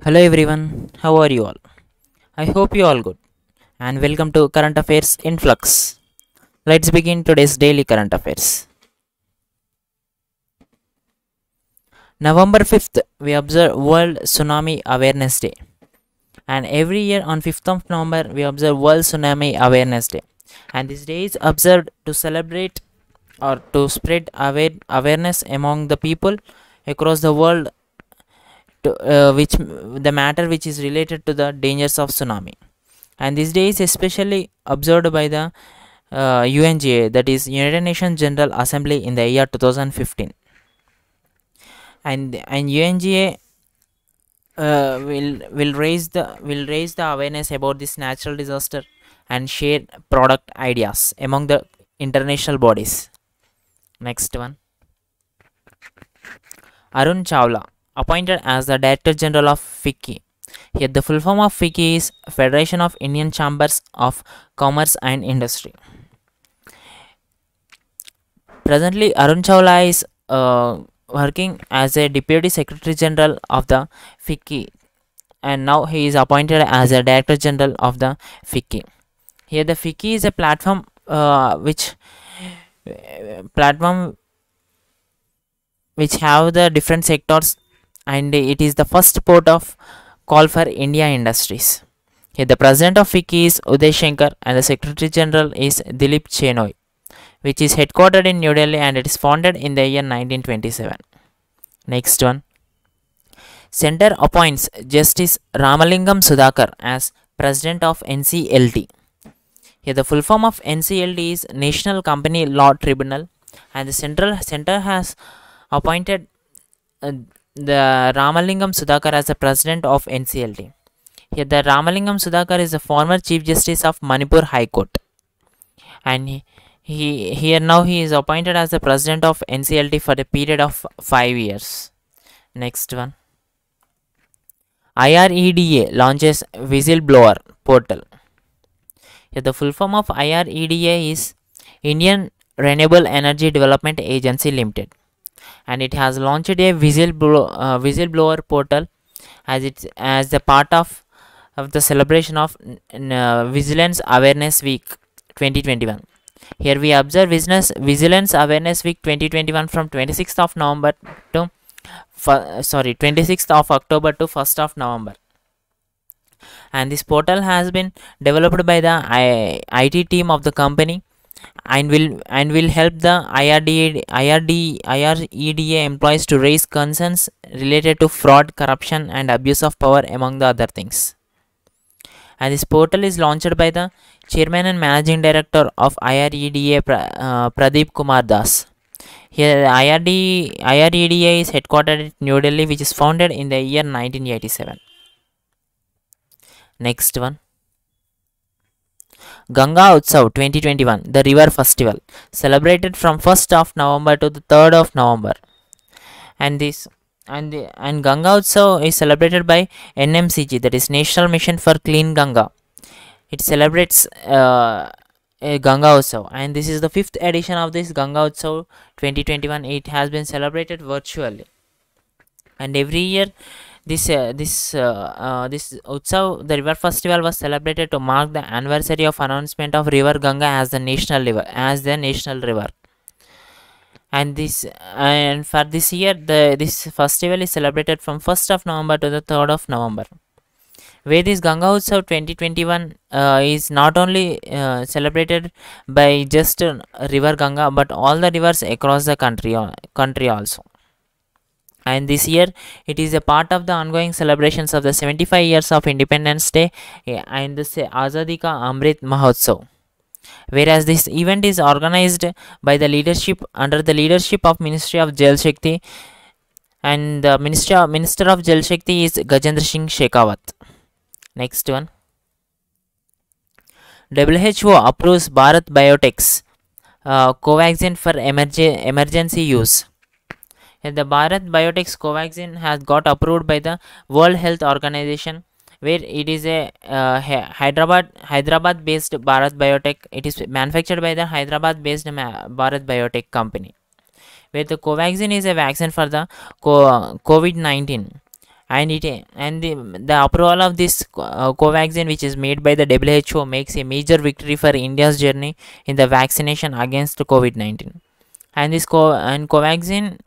Hello everyone, how are you all? I hope you all good and welcome to Current Affairs in Flux. Let's begin today's daily current affairs. November 5th, we observe World Tsunami Awareness Day. And every year on 5th of November, we observe World Tsunami Awareness Day. And this day is observed to celebrate or to spread awareness among the people across the world to, which the matter which is related to the dangers of tsunami. And this day is especially observed by the UNGA, that is United Nations General Assembly, in the year 2015. And UNGA will raise the awareness about this natural disaster and share product ideas among the international bodies. Next one, Arun Chawla, appointed as the Director General of FICCI. Here, the full form of FICCI is Federation of Indian Chambers of Commerce and Industry. Presently, Arun Chawla is working as a Deputy Secretary General of the FICCI, and now he is appointed as a Director General of the FICCI. Here, the FICCI is a platform which have the different sectors, and it is the first port of call for India industries. Here, the President of FICCI is Uday Shankar, and the Secretary General is Dilip Chenoy, which is headquartered in New Delhi, and it is founded in the year 1927. Next one, Center appoints Justice Ramalingam Sudhakar as President of NCLT. Here, the full form of NCLT is National Company Law Tribunal, and the center has appointed the Ramalingam Sudhakar as the President of NCLT. Here, the Ramalingam Sudhakar is the former Chief Justice of Manipur High Court, and he is appointed as the President of NCLT for a period of 5 years. Next one, IREDA launches whistleblower portal. Here, the full form of IREDA is Indian Renewable Energy Development Agency Limited, and it has launched a whistleblower portal as the part of the celebration of Vigilance Awareness Week 2021. Here we observe Vigilance Awareness Week 2021 from 26th of November to 26th of October to 1st of November. And this portal has been developed by the IT team of the company, and will help the IREDA employees to raise concerns related to fraud, corruption, and abuse of power, among the other things. And this portal is launched by the Chairman and Managing Director of IREDA, Pradeep Kumar Das. Here, IREDA is headquartered in New Delhi, which is founded in the year 1987. Next one, Ganga Utsav 2021, the River Festival, celebrated from 1st of November to the 3rd of November. And Ganga Utsav is celebrated by NMCG, that is National Mission for Clean Ganga. It celebrates Ganga Utsav, and this is the 5th edition of this Ganga Utsav 2021. It has been celebrated virtually, and every year this Utsav, the river festival, was celebrated to mark the anniversary of announcement of River Ganga as the national river. And for this year, this festival is celebrated from 1st of November to the 3rd of November. Where this Ganga Utsav 2021 is not only celebrated by just River Ganga, but all the rivers across the country also. And this year, it is a part of the ongoing celebrations of the 75 years of Independence Day and the Azadi Ka Amrit Mahotsav. Whereas this event is organized by the under the leadership of Ministry of Jal Shakti, and the Minister of Jal Shakti is Gajendra Singh Shekhawat. Next one, WHO approves Bharat Biotech's Covaxin for emergency use. The Bharat Biotech's Covaxin has got approved by the World Health Organization, where it is a Hyderabad-based Bharat Biotech. It is manufactured by the Hyderabad-based Bharat Biotech company, where the Covaxin is a vaccine for the COVID-19, and the approval of this Covaxin, which is made by the WHO, makes a major victory for India's journey in the vaccination against COVID-19. And Covaxin,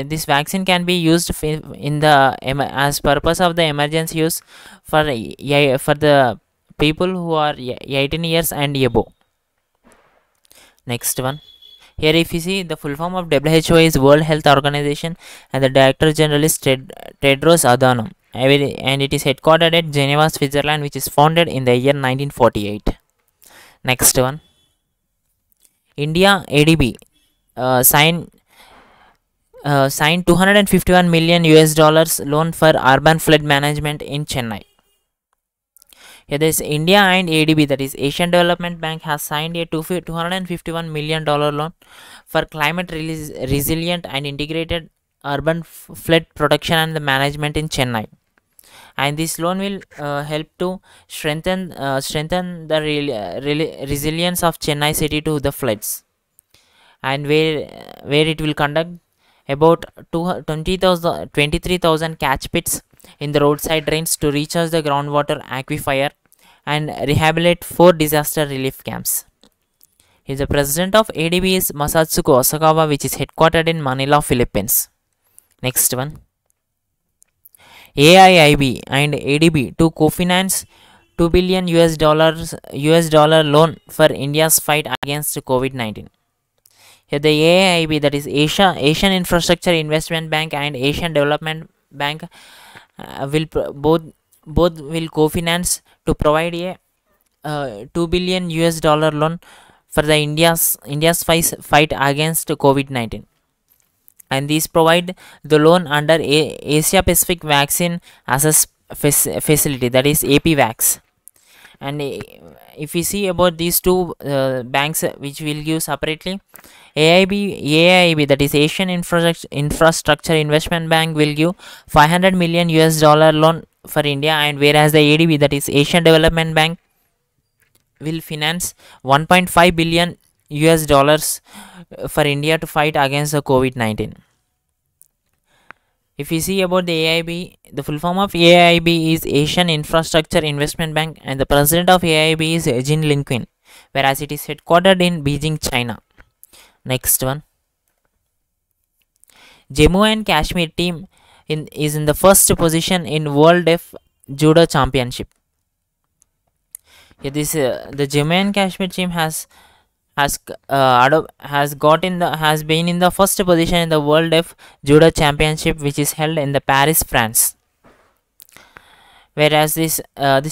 this vaccine can be used in the as purpose of the emergency use for for the people who are 18 years and above. Next one. Here if you see, the full form of WHO is World Health Organization, and the Director General is Tedros Adhanom, and it is headquartered at Geneva, Switzerland, which is founded in the year 1948. Next one. India ADB signed 251 million US dollars loan for urban flood management in Chennai. Here this India and ADB, that is Asian Development Bank, has signed a $251 million loan for climate resilient and integrated urban flood protection and the management in Chennai. And this loan will help to strengthen the resilience of Chennai city to the floods, and where it will conduct about 23,000 catch pits in the roadside drains to recharge the groundwater aquifer and rehabilitate 4 disaster relief camps. The president of ADB is Masatsuko Osakawa, which is headquartered in Manila, Philippines. Next one. AIIB and ADB to co-finance $2 billion US dollar loan for India's fight against COVID-19. Here the AIIB, that is Asian Infrastructure Investment Bank and Asian Development Bank, will both will co-finance to provide a $2 billion US dollar loan for the India's fight against COVID-19. And these provide the loan under Asia Pacific Vaccine Access Facility, that is APVAX. And if we see about these two banks, which will give separately, AIIB, that is Asian Infrastructure Investment Bank, will give 500 million US dollar loan for India, and whereas the ADB, that is Asian Development Bank, will finance 1.5 billion US dollars for India to fight against the COVID-19. If we see about the AIIB, the full form of AIIB is Asian Infrastructure Investment Bank, and the president of AIIB is Jin Linquin, whereas it is headquartered in Beijing, China. Next one. Jammu and Kashmir team is in the first position in World Deaf Judo Championship. Here the Jammu and Kashmir team has been in the first position in the World Deaf Judo Championship, which is held in the Paris, France. Whereas this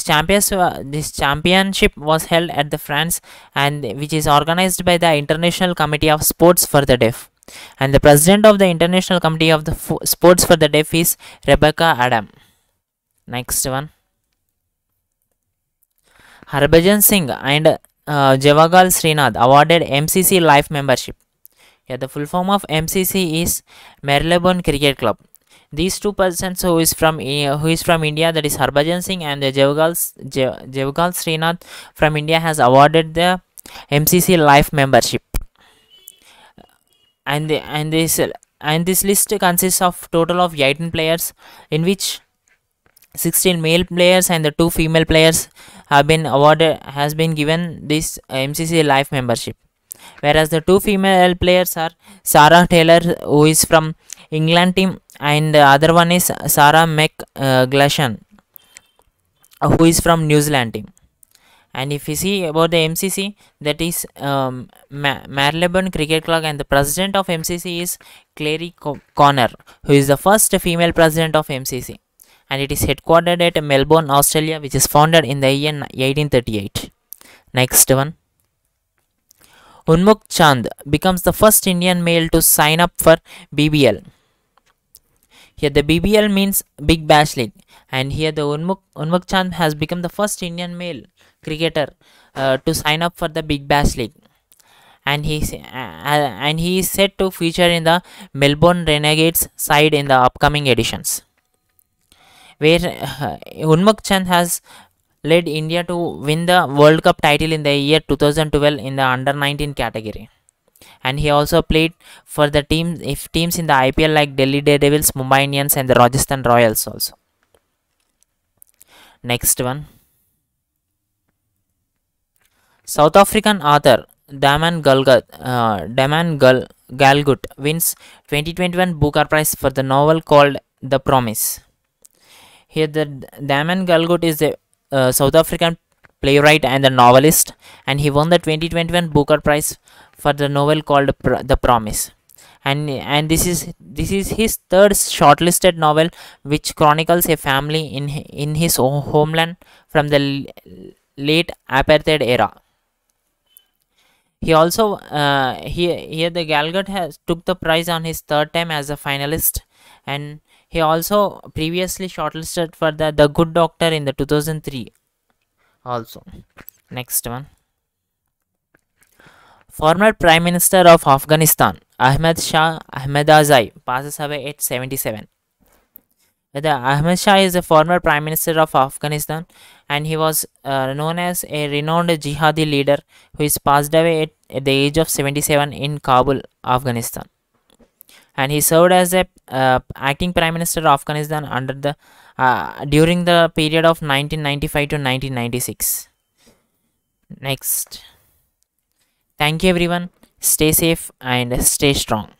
championship was held at the France, and which is organized by the International Committee of Sports for the Deaf, and the president of the International Committee of the Sports for the Deaf is Rebecca Adam. Next one. Harbhajan Singh and Javagal Srinath awarded MCC Life membership. Here the full form of MCC is Marylebone Cricket Club. These two persons who is from India, that is Harbhajan Singh and Javagal Srinath from India, has awarded the MCC Life membership. And this list consists of total of 18 players, in which 16 male players and the 2 female players has been given this MCC Life membership. Whereas the 2 female players are Sarah Taylor, who is from England team, and the other one is Sarah McGlashan, who is from New Zealand team. And if you see about the MCC, that is Marylebone Cricket Club, and the president of MCC is Clary Connor, who is the first female president of MCC. And it is headquartered at Melbourne, Australia, which is founded in the year 1838. Next one. Unmukh Chand becomes the first Indian male to sign up for BBL. Here the BBL means Big Bash League, and here the Unmukh Chand has become the first Indian male cricketer to sign up for the Big Bash League, and he is set to feature in the Melbourne Renegades side in the upcoming editions, where Unmukh Chand has led India to win the World Cup title in the year 2012 in the under-19 category. And he also played for the teams in the IPL like Delhi Daredevils, Mumbai Indians and the Rajasthan Royals also. Next one. South African author Galgut wins 2021 Booker Prize for the novel called The Promise. Here, the Daman Galgut is a South African playwright and a novelist, and he won the 2021 Booker Prize for the novel called The Promise. And this is his third shortlisted novel, which chronicles a family in his homeland from the late apartheid era. He also here the Galgut has took the prize on his third time as a finalist, and he also previously shortlisted for the Good Doctor in the 2003 also. Next one. Former Prime Minister of Afghanistan Ahmed Shah Ahmedzai passes away at 77. Ahmed Shah is a former Prime Minister of Afghanistan, and he was known as a renowned jihadi leader who is passed away at the age of 77 in Kabul, Afghanistan. And he served as a acting Prime Minister of Afghanistan under the during the period of 1995 to 1996. Next. Thank you everyone. Stay safe and stay strong.